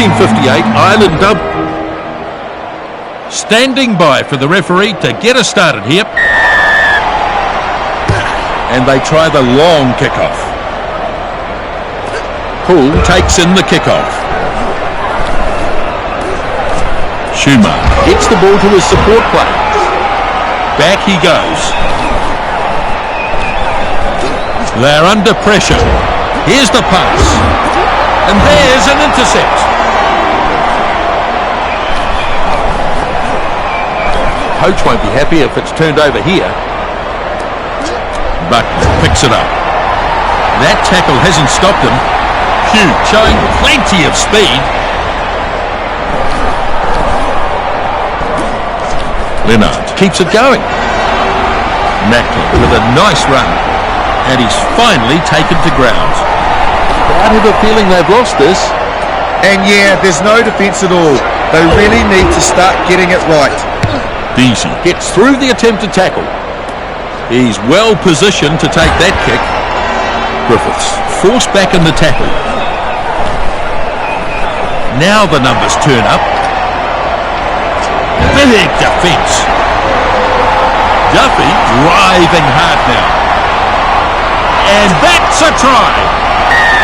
1958 Ireland dub. Standing by for the referee to get us started here. And they try the long kick-off. Poole takes in the kick-off. Schumacher gets the ball to his support player. Back he goes. They're under pressure. Here's the pass. And there's an intercept. Coach won't be happy if it's turned over here. Buckner picks it up. That tackle hasn't stopped him. Hugh showing plenty of speed. Leonard keeps it going. Macklin with a nice run. And he's finally taken to ground. I have a feeling they've lost this. And yeah, there's no defence at all. They really need to start getting it right. Deasy gets through the attempted tackle. He's well positioned to take that kick. Griffiths forced back in the tackle. Now the numbers turn up. Big defence. Duffy driving hard now. And that's a try.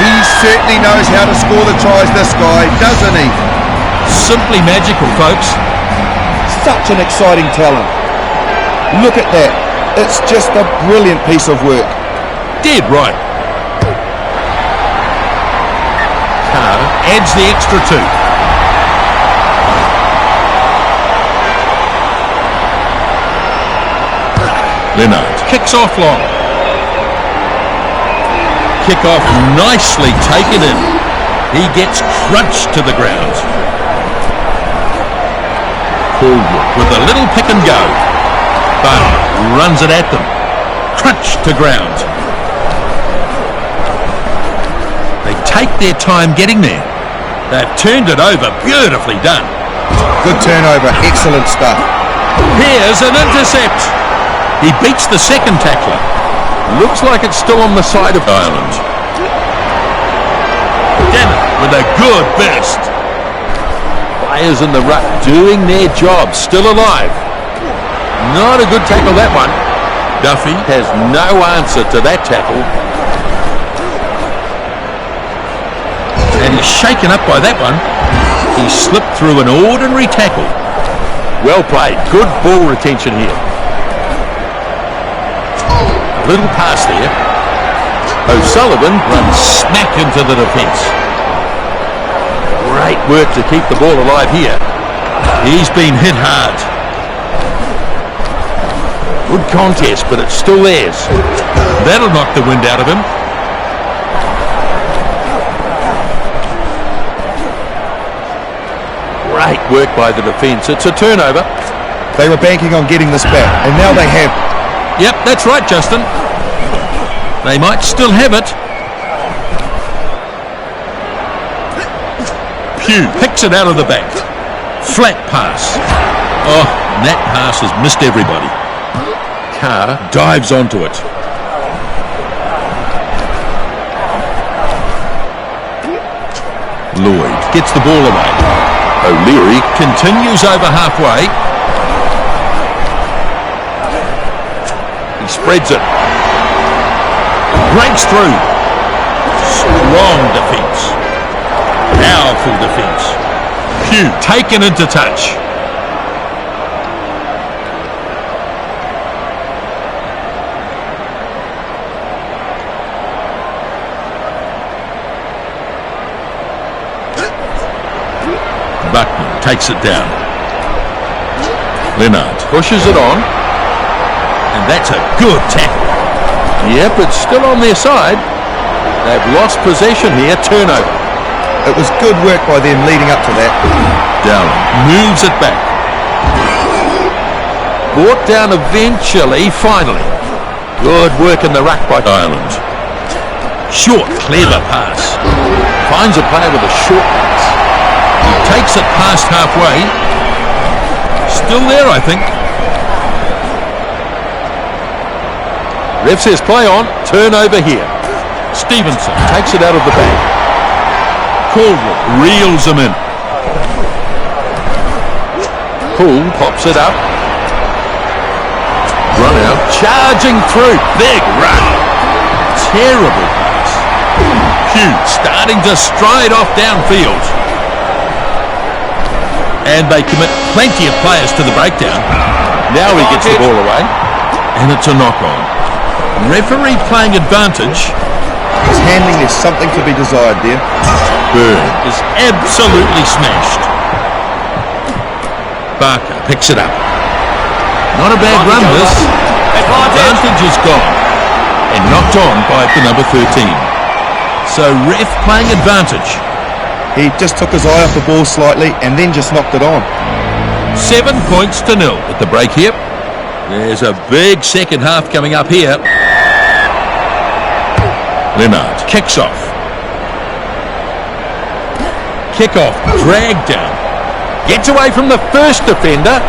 He certainly knows how to score the tries, this guy, doesn't he? Simply magical, folks. Such an exciting talent. Look at that. It's just a brilliant piece of work. Dead right. Carr adds the extra two. Leonard kicks off long. Kick off nicely taken in. He gets crunched to the ground. Coolwood with a little pick and go. Barney runs it at them. Crunched to ground. They take their time getting there. They've turned it over. Beautifully done. Good turnover. Excellent stuff. Here's an intercept. He beats the second tackler. Looks like it's still on the side of Ireland. Dennett with a good burst. Players in the ruck doing their job, still alive. Not a good tackle, that one. Duffy has no answer to that tackle. And he's shaken up by that one. He slipped through an ordinary tackle. Well played. Good ball retention here. Little pass there. O'Sullivan runs smack into the defence. Great work to keep the ball alive here. He's been hit hard. Good contest, but it's still theirs. That'll knock the wind out of him. Great work by the defence. It's a turnover. They were banking on getting this back, and now they have. Yep, that's right, Justin. They might still have it. Pugh picks it out of the back. Flat pass. Oh, that pass has missed everybody. Carr dives onto it. Lloyd gets the ball away. O'Leary continues over halfway. He spreads it. Breaks through. Strong defence. Powerful defence. Pugh taken into touch. Buckner takes it down. Leonard pushes it on. And that's a good tackle. Yep, it's still on their side. They've lost possession here. Turnover. It was good work by them leading up to that. Dowling moves it back. Brought down eventually, finally. Good work in the ruck by Ireland. Short, clever pass. Finds a player with a short pass. He takes it past halfway. Still there, I think. Ref says play on. Turnover here. Stevenson takes it out of the back. Coolwood reels him in. Poole pops it up. Run out. Charging through. Big run. Terrible pass. Hugh starting to stride off downfield. And they commit plenty of players to the breakdown. Now he gets the ball away. And it's a knock-on. Referee playing advantage. His handling is something to be desired there. Bird is absolutely smashed. Barker picks it up. Not a bad run this. Advantage is gone. And knocked on by the number 13. So ref playing advantage. He just took his eye off the ball slightly and then just knocked it on. 7 points to 0 at the break here. There's a big second half coming up here. Leonard kicks off. Kick-off, dragged down. Gets away from the first defender.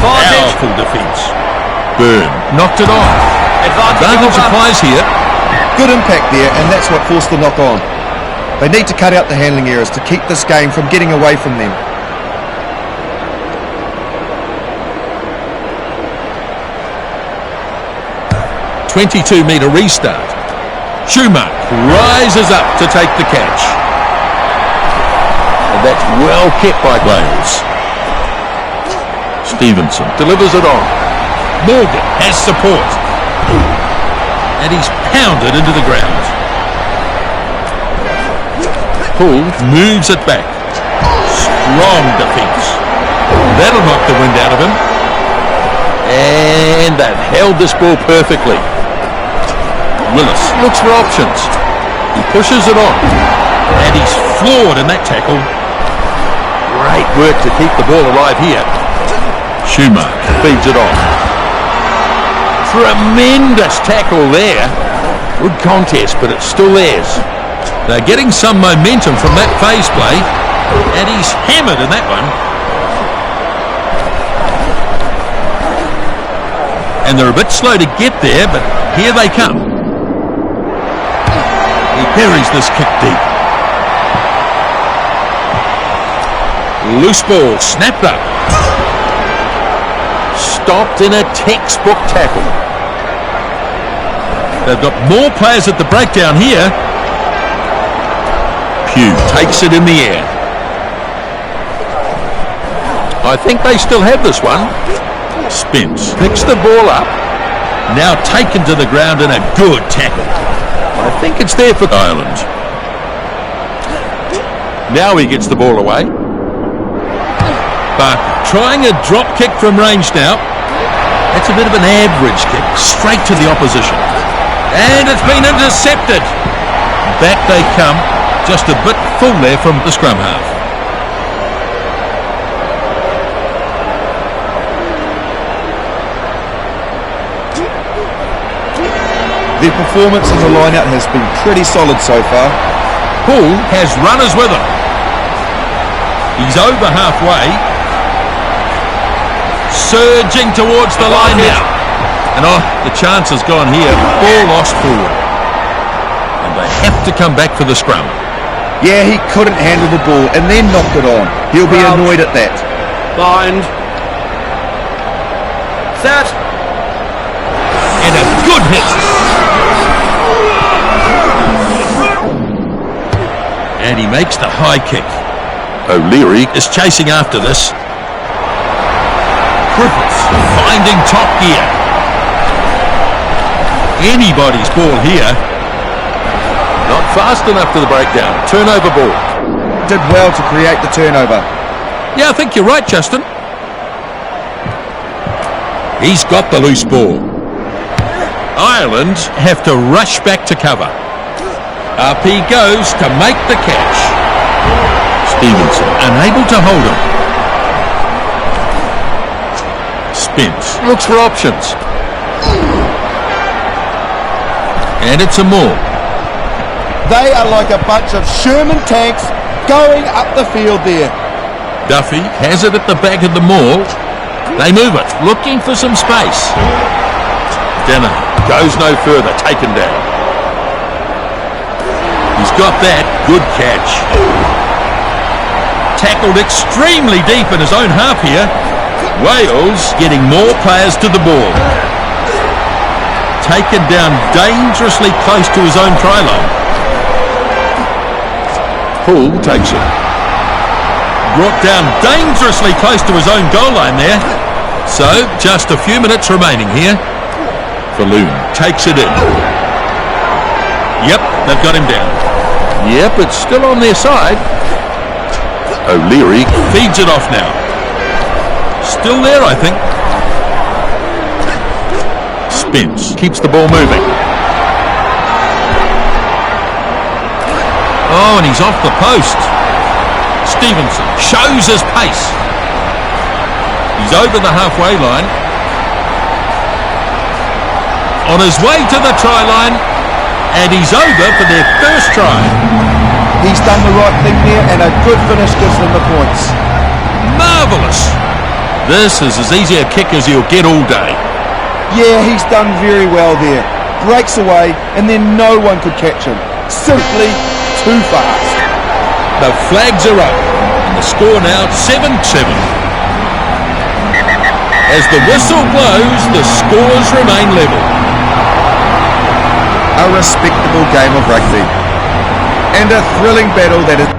Powerful defence. Byrne knocked it off. Advantage applies here. Good impact there, and that's what forced the knock on. They need to cut out the handling errors to keep this game from getting away from them. .22-metre restart. Schumacher rises up to take the catch. And that's well kept by Wales. Stevenson delivers it on. Morgan has support. And he's pounded into the ground. Poole moves it back. Strong defence. That'll knock the wind out of him. And they've held this ball perfectly. Willis looks for options. He pushes it on. And he's floored in that tackle. Great work to keep the ball alive here. Schumacher feeds it on. Tremendous tackle there. Good contest, but it's still theirs. They're getting some momentum from that phase play. And he's hammered in that one. And they're a bit slow to get there, but here they come. He buries this kick deep. Loose ball, snapped up. Stopped in a textbook tackle. They've got more players at the breakdown here. Pugh takes it in the air. I think they still have this one. Spence picks the ball up. Now taken to the ground in a good tackle. I think it's there for Ireland. Now he gets the ball away. But trying a drop kick from range now. That's a bit of an average kick, straight to the opposition. And it's been intercepted. Back they come, just a bit full there from the scrum half. Their performance in the line-out has been pretty solid so far. Poole has runners with him. He's over halfway. Surging towards the line now. And the chance has gone here. Ball lost forward. And they have to come back for the scrum. Yeah, he couldn't handle the ball and then knocked it on. He'll be annoyed at that. Bind. Set. And a good hit. And he makes the high kick. O'Leary is chasing after this. Griffiths finding top gear. Anybody's ball here. Not fast enough for the breakdown. Turnover ball. Did well to create the turnover. Yeah, I think you're right, Justin. He's got the loose ball. Ireland have to rush back to cover. Up he goes to make the catch. Stevenson unable to hold him. Spence looks for options. And it's a maul. They are like a bunch of Sherman tanks going up the field there. Duffy has it at the back of the maul. They move it, looking for some space. Denner goes no further, taken down. He's got that. Good catch. Tackle tackled extremely deep in his own half here. Wales getting more players to the ball. Taken down dangerously close to his own try line. Poole takes it. Brought down dangerously close to his own goal line there. So, just a few minutes remaining here. Falloon takes it in. Yep, they've got him down. Yep, it's still on their side. O'Leary feeds it off now. Still there, I think. Spence keeps the ball moving. Oh, and he's off the post. Stevenson shows his pace. He's over the halfway line. On his way to the try line, and he's over for their first try. He's done the right thing there, and a good finish gives them the points. Marvellous. This is as easy a kick as you'll get all day. Yeah, he's done very well there. Breaks away, and then no one could catch him. Simply too fast. The flags are up, and the score now 7-7. As the whistle blows, the scores remain level. A respectable game of rugby, and a thrilling battle that is